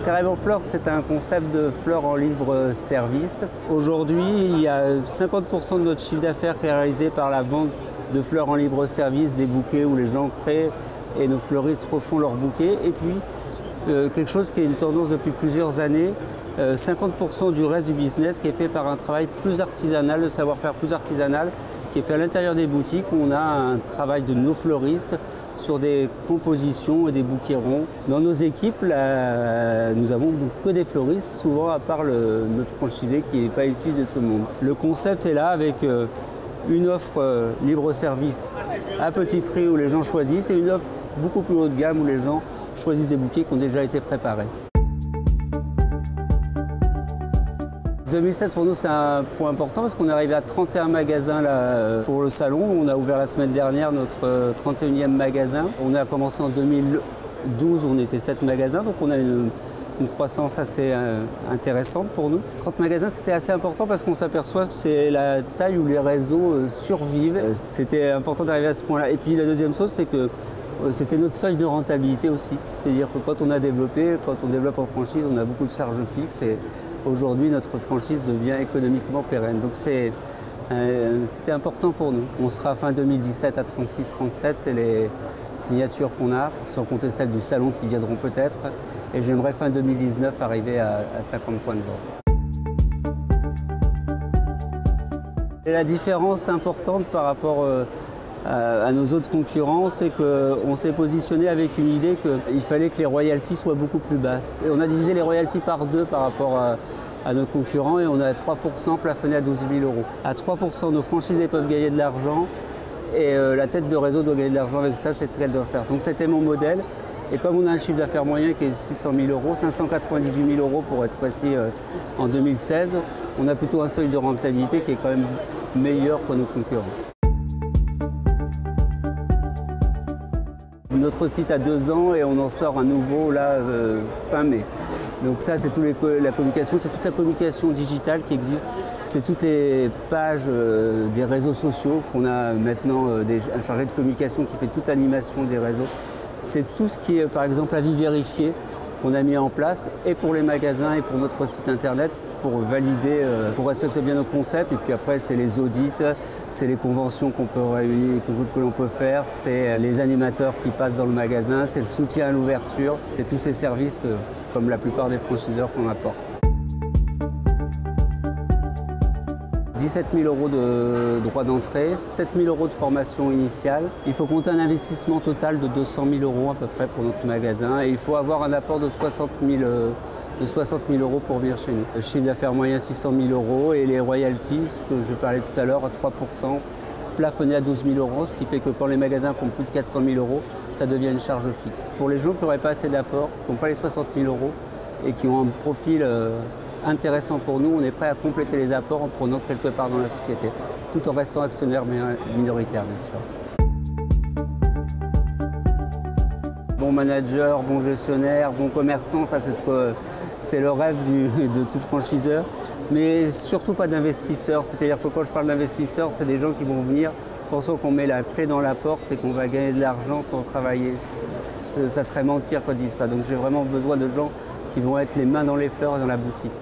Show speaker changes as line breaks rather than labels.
Carrément Fleurs, c'est un concept de fleurs en libre service. Aujourd'hui, il y a 50% de notre chiffre d'affaires qui est réalisé par la vente de fleurs en libre service, des bouquets où les gens créent et nos fleuristes refont leurs bouquets. Et puis, quelque chose qui est une tendance depuis plusieurs années, 50% du reste du business qui est fait par un travail plus artisanal, le savoir-faire plus artisanal, qui est fait à l'intérieur des boutiques où on a un travail de nos fleuristes sur des compositions et des bouquets ronds. Dans nos équipes, nous avons que des fleuristes, souvent à part notre franchisé qui n'est pas issu de ce monde. Le concept est là avec une offre libre-service à petit prix où les gens choisissent et une offre beaucoup plus haut de gamme où les gens choisissent des bouquets qui ont déjà été préparés. 2016 pour nous c'est un point important parce qu'on est arrivé à 31 magasins là, pour le salon. On a ouvert la semaine dernière notre 31e magasin. On a commencé en 2012, on était 7 magasins, donc on a une croissance assez intéressante pour nous. 30 magasins c'était assez important parce qu'on s'aperçoit que c'est la taille où les réseaux survivent. C'était important d'arriver à ce point-là. Et puis la deuxième chose c'est que c'était notre seuil de rentabilité aussi. C'est-à-dire que quand on développe en franchise, on a beaucoup de charges fixes. Et aujourd'hui, notre franchise devient économiquement pérenne. Donc c'était important pour nous. On sera fin 2017 à 36-37, c'est les signatures qu'on a, sans compter celles du salon qui viendront peut-être. Et j'aimerais fin 2019 arriver à 50 points de vente. Et la différence importante par rapport à nos autres concurrents, c'est qu'on s'est positionné avec une idée qu'il fallait que les royalties soient beaucoup plus basses. Et on a divisé les royalties par 2 par rapport à nos concurrents et on a 3% plafonné à 12 000 €. À 3%, nos franchisés peuvent gagner de l'argent et la tête de réseau doit gagner de l'argent avec ça, c'est ce qu'elle doit faire. Donc c'était mon modèle. Et comme on a un chiffre d'affaires moyen qui est 600 000 €, 598 000 € pour être précis en 2016, on a plutôt un seuil de rentabilité qui est quand même meilleur que nos concurrents. Notre site a 2 ans et on en sort un nouveau là fin mai. Donc ça c'est la communication, c'est toute la communication digitale qui existe. C'est toutes les pages des réseaux sociaux qu'on a maintenant un chargé de communication qui fait toute l'animation des réseaux. C'est tout ce qui est par exemple avis vérifié qu'on a mis en place et pour les magasins et pour notre site internet pour valider, pour respecter bien nos concepts. Et puis après, c'est les audits, c'est les conventions qu'on peut réunir, que l'on peut faire, c'est les animateurs qui passent dans le magasin, c'est le soutien à l'ouverture, c'est tous ces services, comme la plupart des franchiseurs qu'on apporte. 17 000 € de droits d'entrée, 7 000 € de formation initiale. Il faut compter un investissement total de 200 000 € à peu près pour notre magasin et il faut avoir un apport de 60 000 € pour venir chez nous. Le chiffre d'affaires moyen 600 000 € et les royalties, ce que je parlais tout à l'heure, à 3%, plafonné à 12 000 €, ce qui fait que quand les magasins font plus de 400 000 €, ça devient une charge fixe. Pour les gens qui n'auraient pas assez d'apport, qui n'ont pas les 60 000 € et qui ont un profil intéressant pour nous, on est prêt à compléter les apports en prenant quelque part dans la société, tout en restant actionnaire minoritaire bien sûr. Bon manager, bon gestionnaire, bon commerçant, ça c'est le rêve de tout franchiseur, mais surtout pas d'investisseurs. C'est-à-dire que quand je parle d'investisseurs, c'est des gens qui vont venir pensant qu'on met la clé dans la porte et qu'on va gagner de l'argent sans travailler. Ça serait mentir quand ils disent ça. Donc j'ai vraiment besoin de gens qui vont être les mains dans les fleurs et dans la boutique.